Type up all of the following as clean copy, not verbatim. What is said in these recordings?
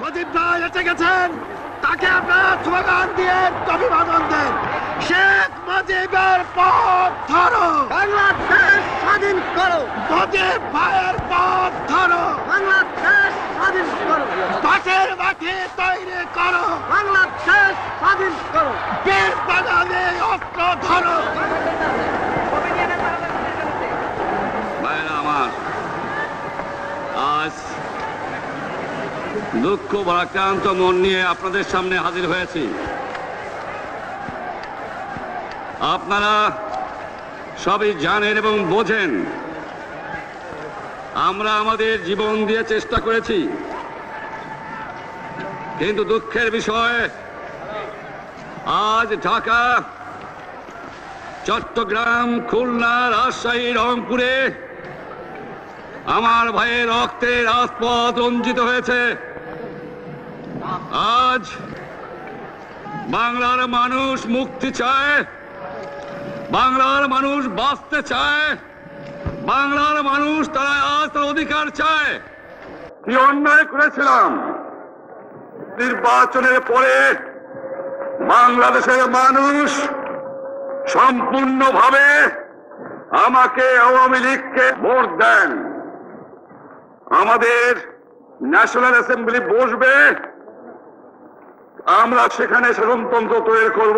মুজিব ভাই এসে গেছেন, তাকে আপনারা স্লোগান দিয়ে অভিবাদন দেন। শেখ মুজিবের পথ ধরো, বাংলাদেশ স্বাধীন করো, মুজিব ভাইয়ের পথ ধরো, বাংলাদেশ স্বাধীন করো, পাটের মাটি তৈরি করো, বাংলাদেশ স্বাধীন করো, বীর বাঙালি অস্ত্র ধরো। ভাইরা আমার, আজ দুঃখ ভারাক্রান্ত মন নিয়ে আপনাদের সামনে হাজির হয়েছি। আপনারা সবই জানেন এবং বোঝেন আমরা আমাদের জীবন দিয়ে চেষ্টা করেছি, কিন্তু দুঃখের বিষয় আজ ঢাকা, চট্টগ্রাম, খুলনা, রাজশাহী, রংপুরে আমার ভাইয়ের রক্তে রাজপথ রঞ্জিত হয়েছে। আজ বাংলার মানুষ মুক্তি চায়, বাংলার মানুষ বাঁচতে চায়, বাংলার মানুষ তারা আজ তার অধিকার চায়। কি অন্যায় করেছিলাম নির্বাচনের পরে বাংলাদেশের মানুষ সম্পূর্ণভাবে আমাকে আওয়ামী লীগকে ভোট দেন। আমাদের ন্যাশনাল অ্যাসেম্বলি বসবে, আমরা সেখানে শাসনতন্ত্র তৈরি করব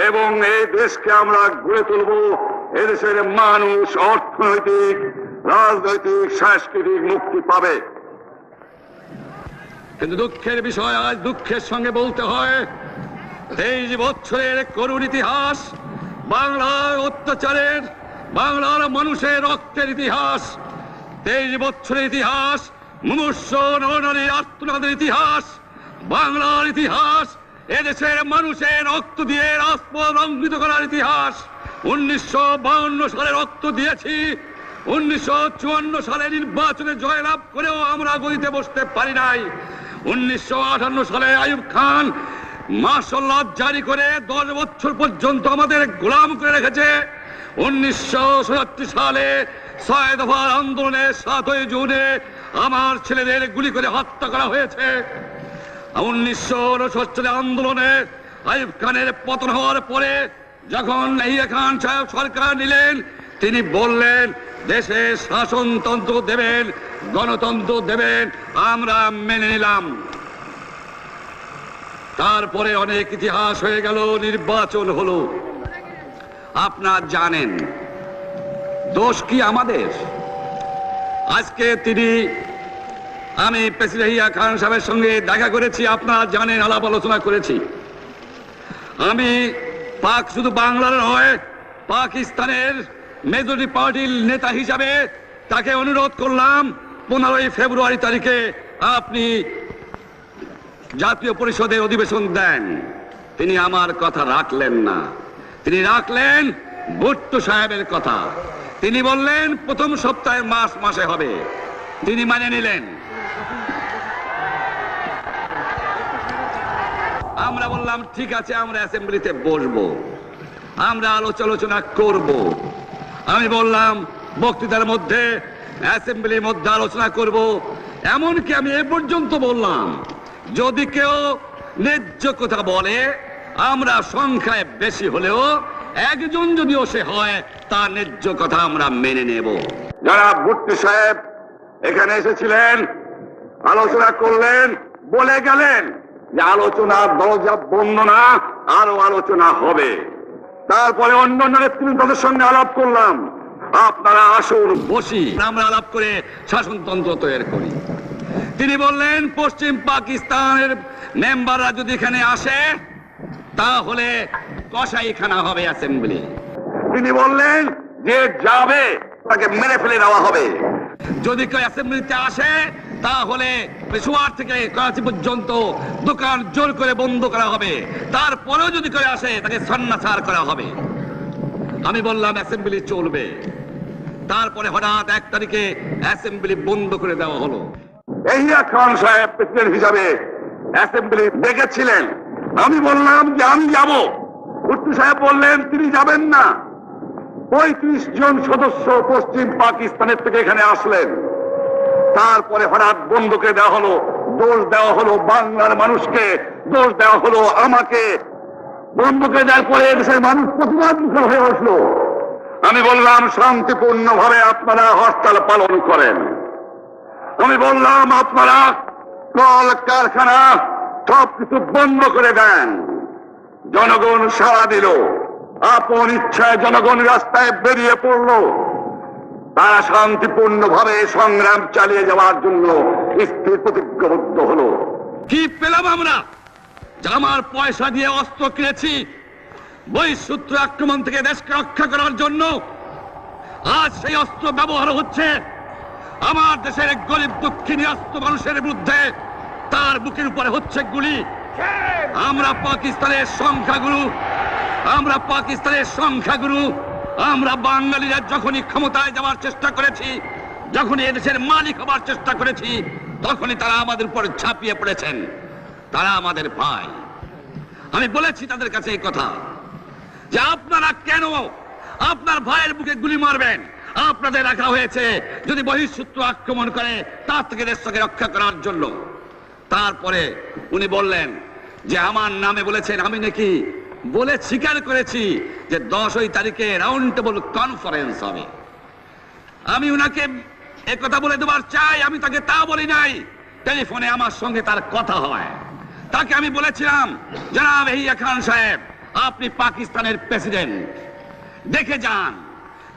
এবং এই দেশকে আমরা গড়ে তুলব। এদেশের মানুষ অর্থনৈতিক, রাজনৈতিক, সাংস্কৃতিক মুক্তি পাবে। কিন্তু দুঃখের বিষয়, আজ দুঃখের সঙ্গে বলতে হয় 23 বছরের করুণ ইতিহাস, বাংলার অত্যাচারের, বাংলার মানুষের রক্তের ইতিহাস, 23 বছরের ইতিহাস, মুমূর্ষ নরনারীর আর্তনাদের ইতিহাস, বাংলার ইতিহাস, এদেশের মানুষের রক্ত দিয়ে রাজপথ রঞ্জিত করার ইতিহাস। 1952 সালে রক্ত দিয়েছি, 1954 সালে নির্বাচনে জয়লাভ করেও আমরা গদিতে বসতে পারি নাই। 1958 সালে আইয়ুব খান মার্শাল ল জারি করে 10 বছর পর্যন্ত আমাদের গোলাম করে রেখেছে। 1967 সালে 6 দফার আন্দোলনে 7ই জুনে আমার ছেলেদের গুলি করে হত্যা করা হয়েছে। 1969 সালে আন্দোলনে আইয়ুব খানের পতন হওয়ার পরে যখন ইয়াহিয়া খান সাহেব সরকার নিলেন, তিনি বললেন দেশে শাসনতন্ত্র দেবেন, গণতন্ত্র দেবেন, আমরা মেনে নিলাম। তারপরে অনেক ইতিহাস হয়ে গেল, নির্বাচন হলো। আপনারা জানেন দোষ কি আমাদের? আজকে আমি প্রেসিডেন্ট ইয়াহিয়া খান সাহেবের সঙ্গে দেখা করেছি, আপনারা জানেন, আলাপ আলোচনা করেছি। আমি শুধু বাংলার নয়, পাকিস্তানের মেজরিটি পার্টির নেতা হিসাবে তাকে অনুরোধ করলাম 15ই ফেব্রুয়ারি তারিখে আপনি জাতীয় পরিষদের অধিবেশন দেন। তিনি আমার কথা রাখলেন না, তিনি রাখলেন ভুট্টো সাহেবের কথা। তিনি বললেন প্রথম সপ্তাহের মাসে হবে, তিনি মানে নিলেন। আমরা বললাম ঠিক আছে, আমরা অ্যাসেম্বলিতে বসবো, আমরা আলোচনা করব। আমি বললাম বক্তৃতার মধ্যে, অ্যাসেম্বলির মধ্যে আলোচনা করব। এমনকি আমি এ পর্যন্ত বললাম যদি কেউ ন্যায্য কথা বলে, আমরা সংখ্যায় বেশি হলেও একজন যদিও সে হয়, তার ন্যায্য কথা আমরা মেনে নেব। যারা ভুট্টো সাহেব এখানে এসেছিলেন, আলোচনা করলেন, বলে গেলেন যে আলোচনার দরজা বন্ধ না, আরো আলোচনা হবে। তারপরে অন্য নেতৃত্বের সঙ্গে আলাপ করলাম, আপনারা আসুন বসি, আমরা আলাপ করে শাসনতন্ত্র তৈরি করি। তিনি বললেন পশ্চিম পাকিস্তানের মেম্বাররা যদি এখানে আসে তাহলে কসাইখানা হবে অ্যাসেম্বলি। তিনি বললেন যে যাবে তাকে মেরে ফেলে দেওয়া হবে। যদি কেউ অ্যাসেম্বলিতে আসে তাহলে পেশোয়ার থেকে করাচি পর্যন্ত দোকান জোর করে বন্ধ করা হবে, তারপরেও যদি কেউ আসে তাকে সন্ন্যাসার করা হবে। আমি বললাম অ্যাসেম্বলি চলবে। তারপরে হঠাৎ 1 তারিখে অ্যাসেম্বলি বন্ধ করে দেওয়া হলো। ইয়াহিয়া খান সাহেব প্রেসিডেন্ট হিসাবে অ্যাসেম্বলি ডেকেছিলেন, আমি বললাম যে আমি যাব। ভুট্টো সাহেব বললেন তিনি যাবেন না। 35 জন সদস্য পশ্চিম পাকিস্তানের থেকে এখানে আসলেন। তারপরে হঠাৎ বন্ধ করে দেওয়া হলো, দোষ দেওয়া হলো বাংলার মানুষকে, দোষ দেওয়া হলো আমাকে। বন্ধুকে দেওয়ার পরে দেশের মানুষ প্রতিবাদ মুখর হয়ে আসলো। আমি বললাম শান্তিপূর্ণভাবে আপনারা হরতাল পালন করেন। আমি বললাম আপনারা কল কারখানা সবকিছু বন্ধ করে দেন। জনগণ সাড়া দিল, আপন ইচ্ছায় জনগণ রাস্তায় বেরিয়ে পড়ল। তারা শান্তিপূর্ণভাবে সংগ্রাম চালিয়ে যাওয়ার জন্য স্থির প্রতিজ্ঞাবদ্ধ হলো। কি পেলাম আমরা? আমার পয়সা দিয়ে অস্ত্র কিনেছি বহিঃশত্রু আক্রমণ থেকে দেশকে রক্ষা করার জন্য। আজ সেই অস্ত্র ব্যবহার হচ্ছে আমার দেশের গরিব দুঃখিনী অস্ত্র মানুষের বিরুদ্ধে। তার বুকের উপরে হচ্ছে গুলি। আমরা পাকিস্তানের সংখ্যাগুরু, আমরা বাঙালিরা যখনই ক্ষমতায় যাওয়ার চেষ্টা করেছি, যখনই এদেশের মালিক হবার চেষ্টা করেছি, তখনই তারা আমাদের উপর ঝাঁপিয়ে পড়েছেন। তারা আমাদের ভাই। আমি বলেছি তাদের কাছে এই কথা যে আপনারা কেন আপনার ভাইয়ের বুকে গুলি মারবেন? আপনাদের রাখা হয়েছে যদি বহিঃশত্রু আক্রমণ করে তার থেকে দেশকে রক্ষা করার জন্য। তারপরে উনি বললেন যে আমার নামে বলেছেন, আমি নাকি বলে স্বীকার করেছি যে 10 তারিখে রাউন্ড টেবল কনফারেন্স হবে। আমি উনাকে একথা বলে দেবার চাই, আমি তাকে তা বলি নাই। টেলিফোনে আমার সঙ্গে তার কথা হয়। তাকে আমি বলেছিলাম, জনাব ইয়াহিয়া খান সাহেব, আপনি পাকিস্তানের প্রেসিডেন্ট, দেখে যান,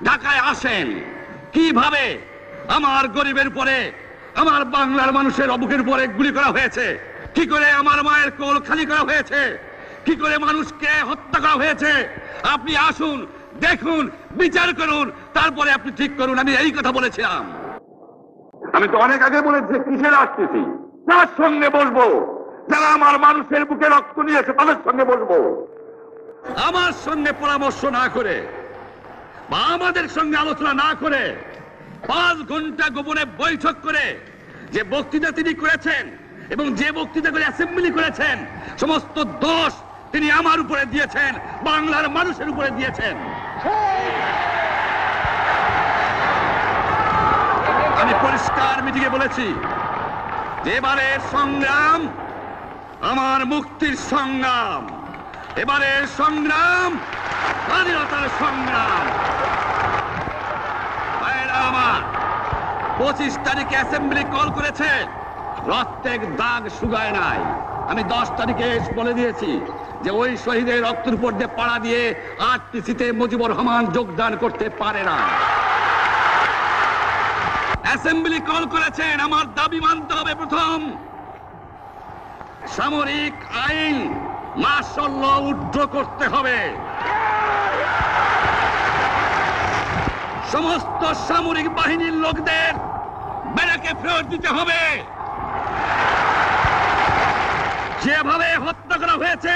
ঢাকায় আসেন কিভাবে আমার গরিবের উপরে, আমার বাংলার মানুষের বুকের উপরে গুলি করা হয়েছে, কি করে আমার মায়ের কোল খালি করা হয়েছে, কি করে মানুষকে হত্যা করা হয়েছে। আপনি আসুন, দেখুন, বিচার করুন, তারপরে আপনি ঠিক করুন। আমি এই কথা বলেছিলাম। আমি তো অনেক আগে বলেছি কিসের আসতেছি, তার সঙ্গে বসবো, যারা আমার মানুষের বুকে রক্ত নিয়েছে তাদের সঙ্গে বসবো। আমার সঙ্গে পরামর্শ না করে বা আমাদের সঙ্গে আলোচনা না করে 5 ঘন্টা গোপনে বৈঠক করে যে বক্তৃতা তিনি করেছেন এবং যে বক্তৃতা করে অ্যাসেম্বলি করেছেন, সমস্ত দোষ তিনি আমার উপরে দিয়েছেন, বাংলার মানুষের উপরে দিয়েছেন। আমি পরিষ্কার মিটিংয়ে বলেছি যে এবারের সংগ্রাম আমার মুক্তির সংগ্রাম, এবারের সংগ্রাম স্বাধীনতার সংগ্রাম। আমার 25 তারিখে অ্যাসেম্বলি কল করেছে, রক্তের দাগ শুকায় নাই। আমি 10 তারিখে বলে দিয়েছি যে ওই শহীদের রক্তের উপর দিয়ে পাড়া দিয়ে আরটিসিতে মুজিবুর রহমান যোগদান করতে পারে না। অ্যাসেম্বলি কল করেছেন, আমার দাবি মানতে হবে। প্রথম, সামরিক আইন মার্শাল ল উড্র করতে হবে। সমস্ত সামরিক বাহিনীর লোকদের ব্যারাকে ফেরত দিতে হবে। যেভাবে হত্যা করা হয়েছে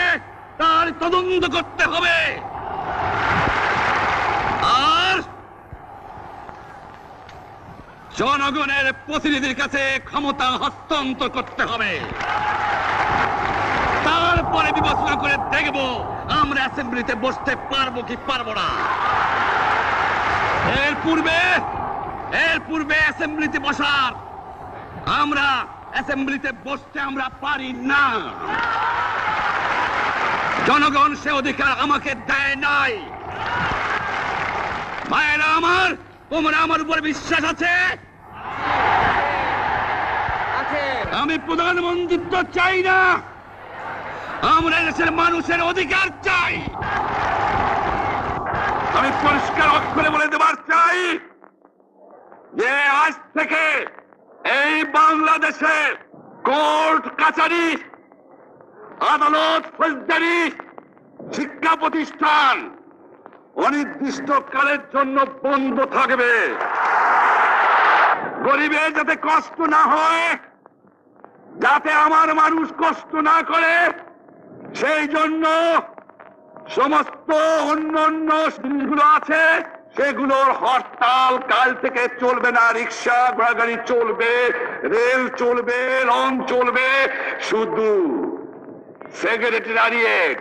তার তদন্ত করতে হবে। আর জনগণের প্রতিনিধির কাছে ক্ষমতা হস্তান্তর করতে হবে। তারপরে বিবেচনা করে দেখব আমরা অ্যাসেম্বলিতে বসতে পারবো কি পারবো না। এর পূর্বে অ্যাসেম্বলিতে বসার, আমরা অ্যাসেম্বলিতে বসতে আমরা পারি না। জনগণ সে অধিকার আমাকে দেয় নাই। ভাইয়েরা আমার, তোমরা আমার উপর বিশ্বাস আছে? আমি প্রধানমন্ত্রিত্ব চাই না, আমরা দেশের মানুষের অধিকার চাই। আমি পরিষ্কার অক্ষরে বলে দেবার চাই যে আজ থেকে এই বাংলাদেশে কোর্ট কাছারি, আদালত, ফৌজদারি, শিক্ষা প্রতিষ্ঠান অনির্দিষ্টকালের জন্য বন্ধ থাকবে। গরিবের যাতে কষ্ট না হয়, যাতে আমার মানুষ কষ্ট না করে, সেই জন্য সমস্ত অন্যান্য জিনিসগুলো আছে সেগুলোর হরতাল কাল থেকে চলবে না। রিক্সা ঘোড়াগাড়ি চলবে, রেল চলবে, লঞ্চ চলবে। শুধু সেক্রেটারিয়েট,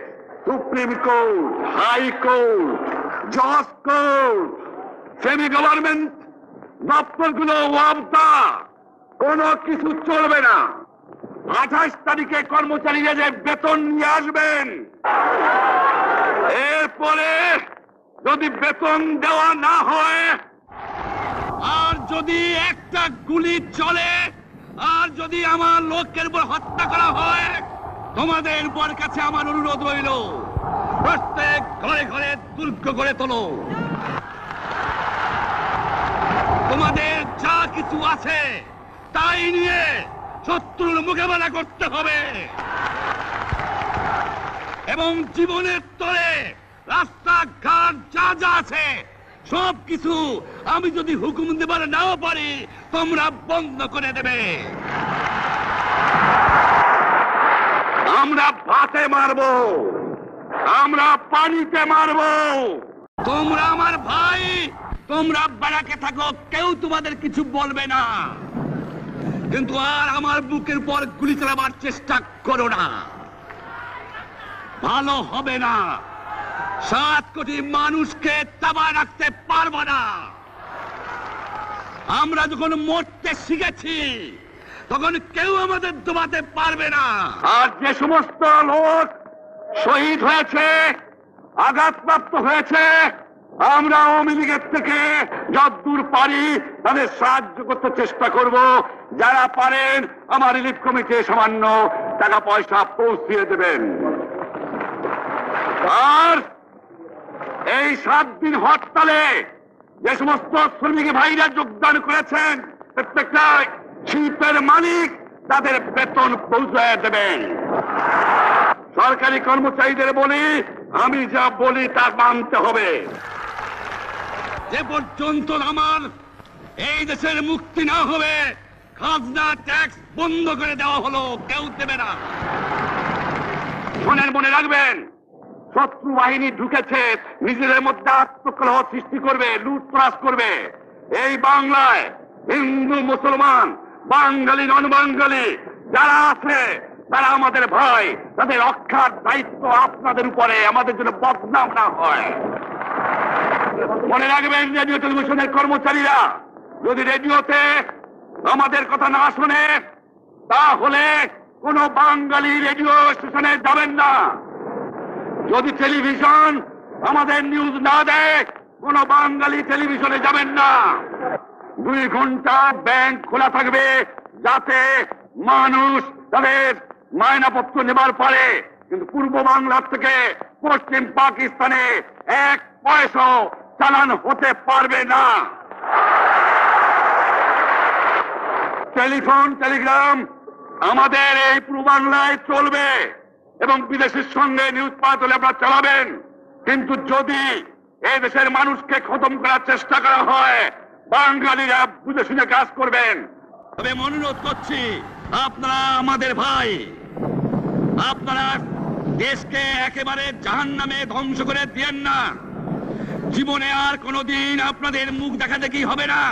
সুপ্রিম কোর্ট, হাইকোর্ট, জজ কোর্ট, সেমি গভর্নমেন্ট দপ্তরগুলো ওয়াবদা, কোনো কিছু চলবে না। 28 তারিখে কর্মচারীরা যে বেতন নিয়ে আসবেন, এরপরে যদি বেতন দেওয়া না হয়, আর যদি একটা গুলি চলে, আর যদি আমার লোকের উপর হত্যা করা হয়, তোমাদের উপর কাছে আমার অনুরোধ রইল, প্রত্যেক ঘরে ঘরে দুর্গ গড়ে তোলো। তোমাদের যা কিছু আছে তাই নিয়ে শত্রুর মোকাবেলা করতে হবে, এবং জীবনের তরে রাস্তাঘাট যা যা আছে সবকিছু আমি যদি হুকুম দেবার নাও পারি, তোমরা বন্ধ করে দেবে। আমরা ভাতে মারবো, আমরা পানিতে মারবো। তোমরা আমার ভাই, তোমরা বাড়াকে থাকো, কেউ তোমাদের কিছু বলবে না, কিন্তু আর আমার বুকের উপর গুলি চালাবার চেষ্টা করো না, ভালো হবে না। 7 কোটি মানুষকে তাবায় রাখতে পারবো না। আমরা যখন মরতে শিখেছি তখন কেউ আমাদের দবাতে পারবে না। আর যে সমস্ত লোক শহীদ হয়েছে, আঘাতপ্রাপ্ত হয়েছে, আমরা আওয়ামী লীগের থেকে যতদূর পারি তাদের সাহায্য করতে চেষ্টা করব। যারা পারেন আমার রিলিফ কমিটি সামান্য টাকা পয়সা পৌঁছিয়ে দেবেন। আর এই 7 দিন হরতালে যে সমস্ত শ্রমিক ভাইরা যোগদান করেছেন, প্রত্যেকটা শিল্পের মালিক তাদের বেতন পৌঁছায় দেবেন। সরকারি কর্মচারীদের বলি, আমি যা বলি তা মানতে হবে। যে পর্যন্ত আমার এই দেশের মুক্তি না হবে, খাজনা ট্যাক্স বন্ধ করে দেওয়া হলো, কেউ দেবে না। শোনেন, মনে রাখবেন, শত্রু বাহিনী ঢুকেছে, নিজেদের মধ্যে আত্মকলহ সৃষ্টি করবে, লুটতরাজ করবে। এই বাংলায় হিন্দু মুসলমান, বাঙালি নন বাঙালি যারা আছে তারা আমাদের ভাই, তাদের রক্ষার দায়িত্ব আপনাদের উপরে, আমাদের জন্য বদনাম না হয়। মনে রাখবেন, রেডিও টেলিভিশনের কর্মচারীরা যদি রেডিওতে আমাদের কথা না শোনে, তাহলে কোন বাঙালি রেডিও স্টেশনে যাবেন না। যদি টেলিভিশন আমাদের নিউজ না দেয়, কোন বাঙালি টেলিভিশনে যাবেন না। 2 ঘন্টা ব্যাংক খোলা থাকবে, যাতে মানুষ তাদের মায়নাপত্র নেবার পারে, কিন্তু পূর্ব বাংলার থেকে পশ্চিম পাকিস্তানে 1 পয়সা চালান হতে পারবে না। টেলিফোন টেলিগ্রাম আমাদের এই পূর্ব বাংলায় চলবে, এবং বিদেশের সঙ্গে নিউজ পাঠালে আপনারা চালাবেন, কিন্তু যদি এই দেশের মানুষকে খতম করার চেষ্টা করা হয়, বাঙালিরা বুঝে শুনে কাজ করবেন। তবে অনুরোধ করছি, আপনারা আমাদের ভাই, আপনারা দেশকে একেবারে জাহান্নামে ধ্বংস করে দিয়েন না। জীবনে আর কোনোদিন আপনাদের মুখ দেখা দেখি হবে না।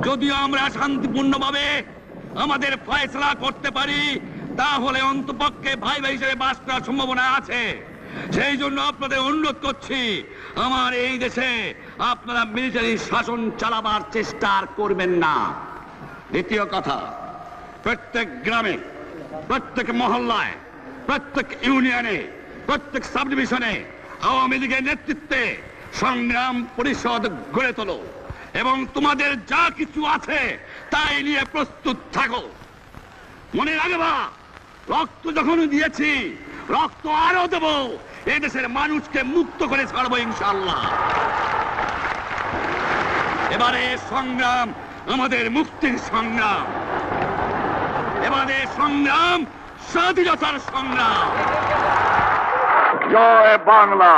যদিও আমরা শান্তিপূর্ণভাবে আমাদের ফয়সালা করতে পারি, তাহলে অন্তপক্ষে ভাই ভাই হিসেবে বাস করার সম্ভাবনা আছে। সেই জন্য আপনাদের অনুরোধ করছি, আমার এই দেশে আপনারা মিলিটারি শাসন চালাবার চেষ্টা আর করবেন না। দ্বিতীয় কথা, প্রত্যেক গ্রামে, প্রত্যেক মহল্লায়, প্রত্যেক ইউনিয়নে, প্রত্যেক সাব ডিভিশনে আওয়ামী লীগের নেতৃত্বে সংগ্রাম পরিষদ গড়ে তোলো, এবং তোমাদের যা কিছু আছে তাই নিয়ে প্রস্তুত থাকো। মনে রাখবা, রক্ত যখন দিয়েছি, রক্ত আরো দেব, এই দেশের মানুষকে মুক্ত করে ছাড়বো ইনশাআল্লাহ। এবারে সংগ্রাম আমাদের মুক্তির সংগ্রাম, এবারে সংগ্রাম স্বাধীনতার সংগ্রাম। জয় বাংলা।